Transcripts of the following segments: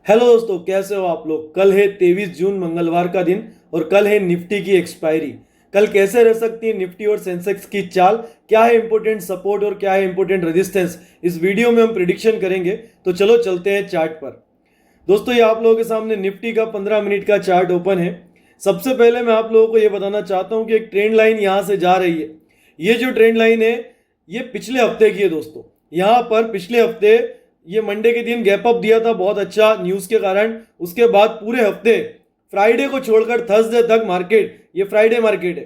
Hello दोस्तों, कैसे हो आप लोग। कल है 23 जून, मंगलवार का दिन, और कल है निफ्टी की एक्सपायरी। कल कैसे रह सकती है निफ्टी और सेंसेक्स की चाल, क्या है इंपॉर्टेंट सपोर्ट और क्या है इंपॉर्टेंट रेजिस्टेंस, इस वीडियो में हम प्रिडिक्शन करेंगे। तो चलो चलते हैं चार्ट पर। दोस्तों, ये आप लोगों के सामने निफ्टी का 15 मिनट का चार्ट ओपन है। सबसे पहले मैं आप लोगों को ये बताना चाहता हूँ कि एक ट्रेंड लाइन यहाँ से जा रही है। ये जो ट्रेंड लाइन है, ये पिछले हफ्ते की है दोस्तों। यहाँ पर पिछले हफ्ते ये मंडे के दिन गैप अप दिया था बहुत अच्छा न्यूज़ के कारण। उसके बाद पूरे हफ्ते फ्राइडे को छोड़कर थर्सडे तक मार्केट, ये फ्राइडे मार्केट है,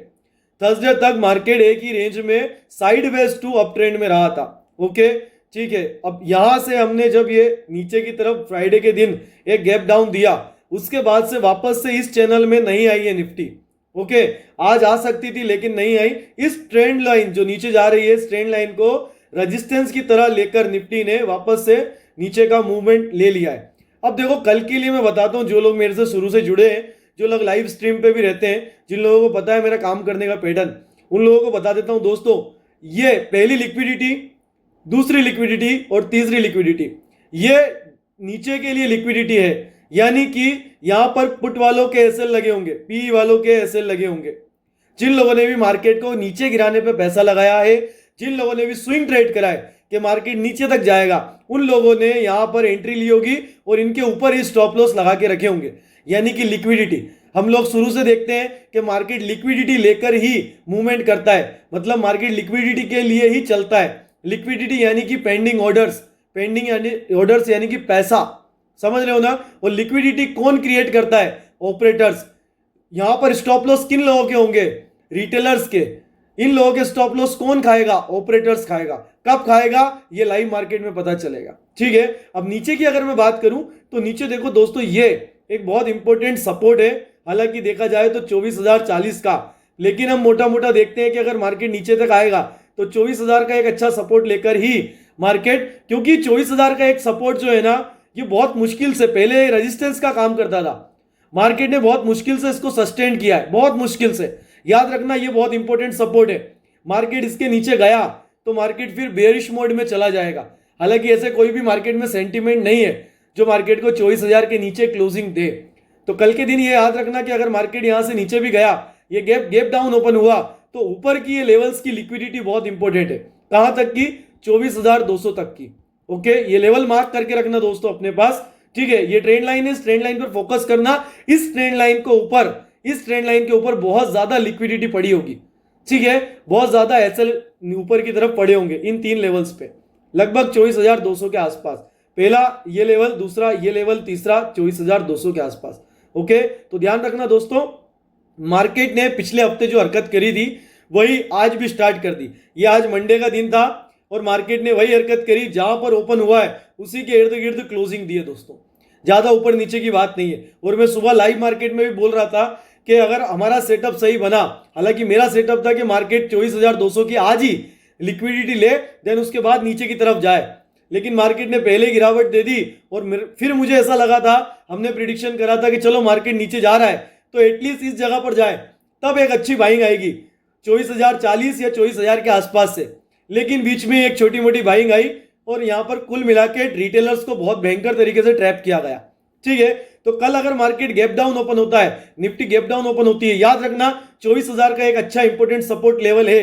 थर्सडे तक मार्केट एक ही रेंज में साइडवेज टू अप ट्रेंड में रहा था। ओके, ठीक है। अब यहां से हमने जब ये नीचे की तरफ फ्राइडे के दिन एक गैप डाउन दिया, उसके बाद से वापस से इस चैनल में नहीं आई है निफ्टी। ओके, आज आ सकती थी लेकिन नहीं आई। इस ट्रेंड लाइन जो नीचे जा रही है, इस ट्रेंड लाइन को रेजिस्टेंस की तरह लेकर निफ्टी ने वापस से नीचे का मूवमेंट ले लिया है। अब देखो, कल के लिए मैं बताता हूं, जो लोग मेरे से शुरू से जुड़े हैं, जो लोग लाइव स्ट्रीम पे भी रहते हैं, जिन लोगों को पता है मेरा काम करने का पैटर्न, उन लोगों को बता देता हूं दोस्तों। ये पहली लिक्विडिटी, दूसरी लिक्विडिटी और तीसरी लिक्विडिटी, ये नीचे के लिए लिक्विडिटी है। यानी कि यहां पर पुट वालों के एसएल लगे होंगे, पी वालों के एसएल लगे होंगे। जिन लोगों ने भी मार्केट को नीचे गिराने पे पैसा लगाया है, जिन लोगों ने भी स्विंग ट्रेड करा है कि मार्केट नीचे तक जाएगा, उन लोगों ने यहां पर एंट्री ली होगी और इनके ऊपर ही स्टॉप लॉस लगा के रखे होंगे। यानी कि लिक्विडिटी, हम लोग शुरू से देखते हैं कि मार्केट लिक्विडिटी लेकर ही मूवमेंट करता है, मतलब मार्केट लिक्विडिटी के लिए ही चलता है। लिक्विडिटी यानी कि पेंडिंग ऑर्डर्स, पेंडिंग ऑर्डर्स यानी कि पैसा, समझ रहे हो ना। और लिक्विडिटी कौन क्रिएट करता है? ऑपरेटर्स। यहां पर स्टॉप लॉस किन लोगों के होंगे? रिटेलर्स के। इन लोगों के स्टॉप लॉस कौन खाएगा? ऑपरेटर्स खाएगा। कब खाएगा? ये लाइव मार्केट में पता चलेगा। ठीक है। अब नीचे की अगर मैं बात करूं तो नीचे देखो दोस्तों, ये एक बहुत इंपॉर्टेंट सपोर्ट है। हालांकि देखा जाए तो 24,040 का, लेकिन हम मोटा मोटा देखते हैं कि अगर मार्केट नीचे तक आएगा तो 24,000 का एक अच्छा सपोर्ट लेकर ही मार्केट, क्योंकि 24,000 का एक सपोर्ट जो है ना, ये बहुत मुश्किल से पहले रेजिस्टेंस का काम करता था। मार्केट ने बहुत मुश्किल से इसको सस्टेन किया है, बहुत मुश्किल से। याद रखना, ये बहुत इंपॉर्टेंट सपोर्ट है। मार्केट इसके नीचे गया तो मार्केट फिर बेरिश मोड में चला जाएगा। हालांकि ऐसे कोई भी मार्केट में सेंटीमेंट नहीं है जो मार्केट को 24,000 के नीचे क्लोजिंग दे। तो कल के दिन ये याद रखना कि अगर मार्केट यहां से नीचे भी गया, ये गैप डाउन ओपन हुआ, तो ऊपर की ये लेवल्स की लिक्विडिटी बहुत इंपॉर्टेंट है। कहां तक की? 24,200 तक की। ओके, ये लेवल मार्क करके रखना दोस्तों अपने पास। ठीक है, ये ट्रेंड लाइन है, इस ट्रेंड लाइन पर फोकस करना। इस ट्रेंड लाइन को ऊपर, इस ट्रेंड लाइन के ऊपर बहुत ज्यादा लिक्विडिटी पड़ी होगी। ठीक है, बहुत ज्यादा एसएल ऊपर की तरफ पड़े होंगे इन तीन लेवल्स पे, लगभग 24,200 के आसपास। पहला ये लेवल, दूसरा ये लेवल, तीसरा 24,200 के आसपास। ओके, तो ध्यान रखना दोस्तों, मार्केट ने पिछले हफ्ते जो हरकत करी थी वही आज भी स्टार्ट कर दी। ये आज मंडे का दिन था और मार्केट ने वही हरकत करी, जहां पर ओपन हुआ है उसी के इर्द गिर्द क्लोजिंग दी है दोस्तों। ज्यादा ऊपर नीचे की बात नहीं है। और मैं सुबह लाइव मार्केट में भी बोल रहा था कि अगर हमारा सेटअप सही बना, हालांकि मेरा सेटअप था कि मार्केट 24,200 की आज ही लिक्विडिटी ले, देन उसके बाद नीचे की तरफ जाए, लेकिन मार्केट ने पहले गिरावट दे दी। और फिर मुझे ऐसा लगा था, हमने प्रिडिक्शन करा था कि चलो मार्केट नीचे जा रहा है तो एटलीस्ट इस जगह पर जाए, तब एक अच्छी बाइंग आएगी 24,040 या 24,000 के आसपास से। लेकिन बीच में एक छोटी मोटी बाइंग आई और यहां पर कुल मिला के रिटेलर्स को बहुत भयंकर तरीके से ट्रैप किया गया। ठीक है, तो कल अगर मार्केट गैप डाउन ओपन होता है, निफ्टी गैप डाउन ओपन होती है, याद रखना 24,000 का एक अच्छा इंपॉर्टेंट सपोर्ट लेवल है।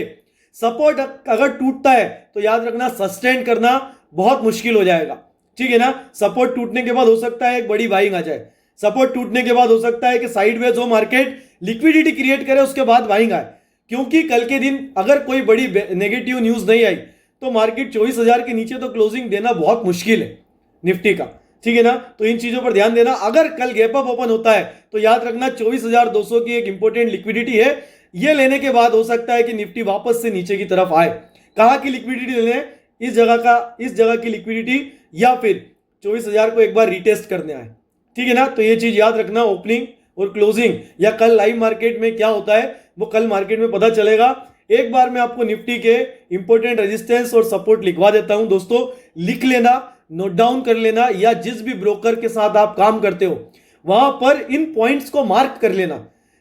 सपोर्ट अगर टूटता है तो याद रखना सस्टेन करना बहुत मुश्किल हो जाएगा। ठीक है ना। सपोर्ट टूटने के बाद हो सकता है एक बड़ी बाइंग आ जाए, सपोर्ट टूटने के बाद हो सकता है कि साइडवेज हो मार्केट, लिक्विडिटी क्रिएट करे, उसके बाद बाइंग आए। क्योंकि कल के दिन अगर कोई बड़ी नेगेटिव न्यूज नहीं आई तो मार्केट 24,000 के नीचे तो क्लोजिंग देना बहुत मुश्किल है निफ्टी का। ठीक है ना, तो इन चीजों पर ध्यान देना। अगर कल गैप अप ओपन होता है तो याद रखना 24,200 की एक इंपॉर्टेंट लिक्विडिटी है। ये लेने के बाद हो सकता है कि निफ्टी वापस से नीचे की तरफ आए। कहां की लिक्विडिटी लेने? इस जगह की लिक्विडिटी, या फिर 24,000 को एक बार रिटेस्ट करने आए। ठीक है ना, तो ये चीज याद रखना। ओपनिंग और क्लोजिंग या कल लाइव मार्केट में क्या होता है वो कल मार्केट में पता चलेगा। एक बार मैं आपको निफ्टी के इंपॉर्टेंट रेजिस्टेंस और सपोर्ट लिखवा देता हूं दोस्तों, लिख लेना, नोट डाउन कर लेना, या जिस भी ब्रोकर के साथ आप काम करते हो वहां पर इन पॉइंट्स को मार्क कर लेना,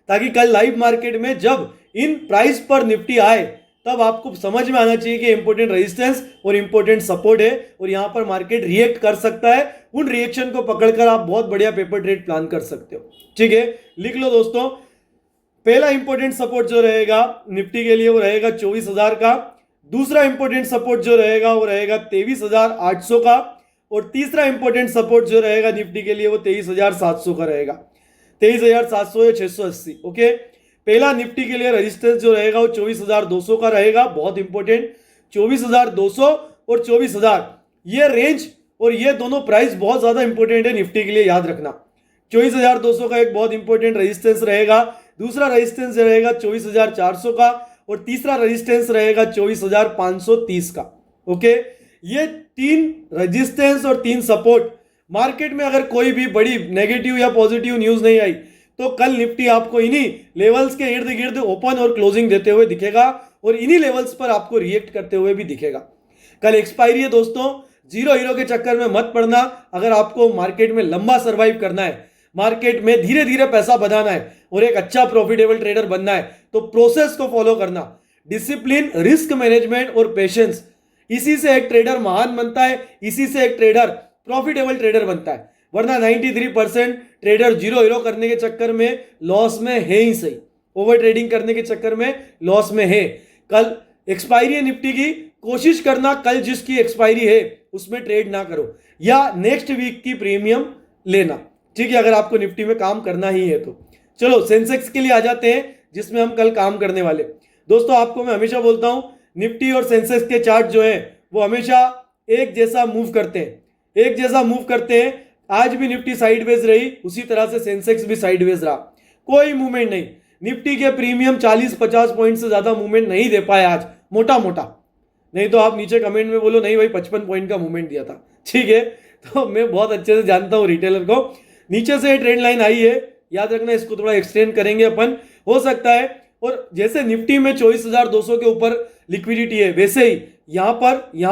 ताकि कल लाइव मार्केट में जब इन प्राइस पर निफ्टी आए तब आपको समझ में आना चाहिए कि इंपॉर्टेंट रेजिस्टेंस और इंपॉर्टेंट सपोर्ट है और यहां पर मार्केट रिएक्ट कर सकता है। उन रिएक्शन को पकड़कर आप बहुत बढ़िया पेपर ट्रेड प्लान कर सकते हो। ठीक है, लिख लो दोस्तों। पहला इंपॉर्टेंट सपोर्ट जो रहेगा निफ्टी के लिए वो रहेगा 24,000 का। दूसरा इंपॉर्टेंट सपोर्ट जो रहेगा वो रहेगा 23,800 का। और तीसरा इंपॉर्टेंट सपोर्ट जो रहेगा निफ्टी के लिए वो 23,700 का रहेगा। 23,700 या 680। ओके, पहला निफ्टी के लिए रेजिस्टेंस जो रहेगा वो 24,200 का रहेगा, बहुत इंपॉर्टेंट। 24,200 और 24,000 ये रेंज और ये दोनों प्राइस बहुत ज्यादा इंपॉर्टेंट है निफ्टी के लिए, याद रखना। 24,200 का एक बहुत इंपॉर्टेंट रेजिस्टेंस रहेगा, दूसरा रेजिस्टेंस रहेगा 24,400 का और तीसरा रेजिस्टेंस रहेगा 24,530 का। ओके, ये 3 रेजिस्टेंस और 3 सपोर्ट। मार्केट में अगर कोई भी बड़ी नेगेटिव या पॉजिटिव न्यूज नहीं आई तो कल निफ्टी आपको इन्हीं लेवल्स के इर्द गिर्द ओपन और क्लोजिंग देते हुए दिखेगा और इन्हीं लेवल्स पर आपको रिएक्ट करते हुए भी दिखेगा। कल एक्सपायरी है दोस्तों, जीरो हीरो के चक्कर में मत पड़ना। अगर आपको मार्केट में लंबा सर्वाइव करना है, मार्केट में धीरे धीरे पैसा बनाना है और एक अच्छा प्रॉफिटेबल ट्रेडर बनना है तो प्रोसेस को फॉलो करना। डिसिप्लिन, रिस्क मैनेजमेंट और पेशेंस, इसी से एक ट्रेडर महान बनता है, इसी से एक ट्रेडर प्रॉफिटेबल ट्रेडर बनता है। वरना 93% ट्रेडर जीरो हीरो करने के चक्कर में लॉस में है ही सही, ओवर ट्रेडिंग करने के चक्कर में लॉस में है। कल एक्सपायरी है निफ्टी की, कोशिश करना कल जिसकी एक्सपायरी है उसमें ट्रेड ना करो या नेक्स्ट वीक की प्रीमियम लेना। ठीक है, अगर आपको निफ्टी में काम करना ही है तो। चलो सेंसेक्स के लिए आ जाते हैं जिसमें हम कल काम करने वाले। दोस्तों आपको मैं हमेशा बोलता हूं निफ्टी और सेंसेक्स के चार्ट जो है वो हमेशा एक जैसा मूव करते हैं, एक जैसा मूव करते हैं। आज भी निफ्टी साइडवेज रही, उसी तरह से सेंसेक्स भी साइडवेज रहा, कोई मूवमेंट नहीं। निफ्टी के प्रीमियम 40-50 पॉइंट से ज्यादा मूवमेंट नहीं दे पाए आज, मोटा मोटा। नहीं तो आप नीचे कमेंट में बोलो नहीं भाई 55 पॉइंट का मूवमेंट दिया था। ठीक है, तो मैं बहुत अच्छे से जानता हूं रिटेलर को। नीचे से ट्रेंड लाइन आई है, याद रखना, इसको थोड़ा एक्सटेंड करेंगे अपन, हो सकता है। और जैसे निफ्टी में 24,200 के ऊपर लिक्विडिटी है, वैसे ही यहां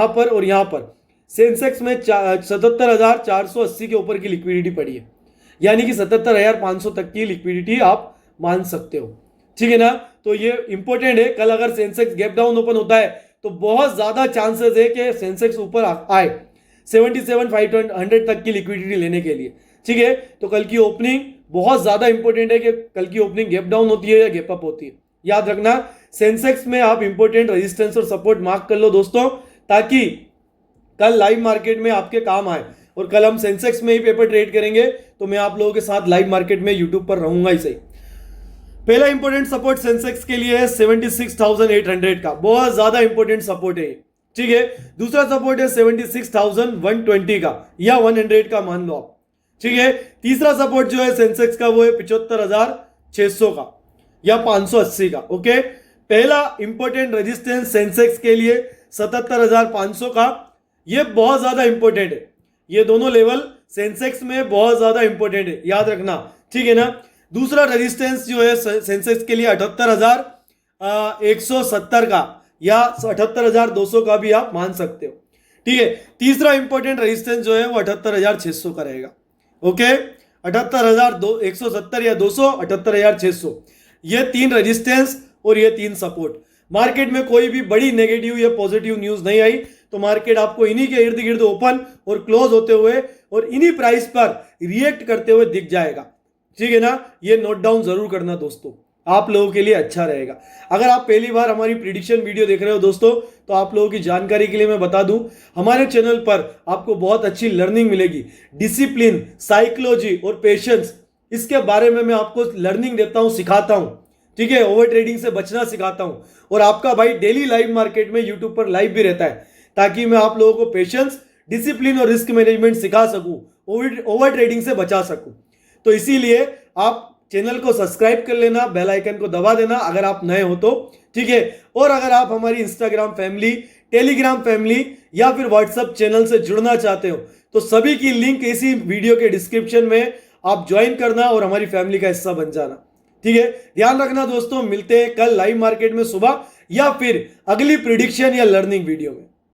पर और यहां पर सेंसेक्स में 77,480 के ऊपर की लिक्विडिटी पड़ी है, यानी कि 77,500 तक की लिक्विडिटी आप मान सकते हो। ठीक है ना, तो ये इंपॉर्टेंट है। कल अगर सेंसेक्स गैप डाउन ओपन होता है तो बहुत ज्यादा चांसेस है कि सेंसेक्स ऊपर आए 77,500 तक की लिक्विडिटी लेने के लिए। ठीक है, तो कल की ओपनिंग बहुत ज्यादा इंपॉर्टेंट है कि कल की ओपनिंग गैप डाउन होती है या गैप अप होती है। याद रखना, सेंसेक्स में आप इंपॉर्टेंट रेजिस्टेंस और सपोर्ट मार्क कर लो दोस्तों, ताकि कल लाइव मार्केट में आपके काम आए। और कल हम सेंसेक्स में ही पेपर ट्रेड करेंगे तो मैं आप लोगों के साथ लाइव मार्केट में यूट्यूब पर रहूंगा ही सही। पहला इंपॉर्टेंट सपोर्ट सेंसेक्स के लिए है 76,800 का, बहुत ज्यादा इंपॉर्टेंट सपोर्ट है। ठीक है, दूसरा सपोर्ट है 76,120 का या 100 का मान लो आप। ठीक है, तीसरा सपोर्ट जो है सेंसेक्स का वो है 75,600 का या 580 का। ओके, पहला इंपॉर्टेंट रेजिस्टेंस सेंसेक्स के लिए 77,500 का, ये बहुत ज्यादा इंपॉर्टेंट है। ये दोनों लेवल सेंसेक्स में बहुत ज्यादा इंपॉर्टेंट है, याद रखना। ठीक है ना, दूसरा रेजिस्टेंस जो है सेंसेक्स के लिए 78,170 का या 78,200 का भी आप मान सकते हो। ठीक है, तीसरा इंपॉर्टेंट रेजिस्टेंस जो है वो 78,600 का रहेगा। ओके, 78,170 या 200, 78,600, ये 3 रेजिस्टेंस और ये 3 सपोर्ट। मार्केट में कोई भी बड़ी नेगेटिव या पॉजिटिव न्यूज नहीं आई तो मार्केट आपको इन्हीं के इर्द गिर्द ओपन और क्लोज होते हुए और इन्हीं प्राइस पर रिएक्ट करते हुए दिख जाएगा। ठीक है ना, ये नोट डाउन जरूर करना दोस्तों, आप लोगों के लिए अच्छा रहेगा। अगर आप पहली बार हमारी प्रिडिक्शन वीडियो देख रहे हो दोस्तों, तो आप लोगों की जानकारी के लिए मैं बता दूं, हमारे चैनल पर आपको बहुत अच्छी लर्निंग मिलेगी। डिसिप्लिन, साइकोलॉजी और पेशेंस, इसके बारे में मैं आपको लर्निंग देता हूं, सिखाता हूं। ठीक है, ओवर ट्रेडिंग से बचना सिखाता हूं। और आपका भाई डेली लाइव मार्केट में यूट्यूब पर लाइव भी रहता है, ताकि मैं आप लोगों को पेशेंस, डिसिप्लिन और रिस्क मैनेजमेंट सिखा सकूं, ओवर ट्रेडिंग से बचा सकूं। तो इसीलिए आप चैनल को सब्सक्राइब कर लेना, बेल आइकन को दबा देना अगर आप नए हो तो। ठीक है, और अगर आप हमारी इंस्टाग्राम फैमिली, टेलीग्राम फैमिली या फिर व्हाट्सएप चैनल से जुड़ना चाहते हो तो सभी की लिंक इसी वीडियो के डिस्क्रिप्शन में आप ज्वाइन करना और हमारी फैमिली का हिस्सा बन जाना। ठीक है, ध्यान रखना दोस्तों, मिलते हैं कल लाइव मार्केट में सुबह या फिर अगली प्रिडिक्शन या लर्निंग वीडियो में।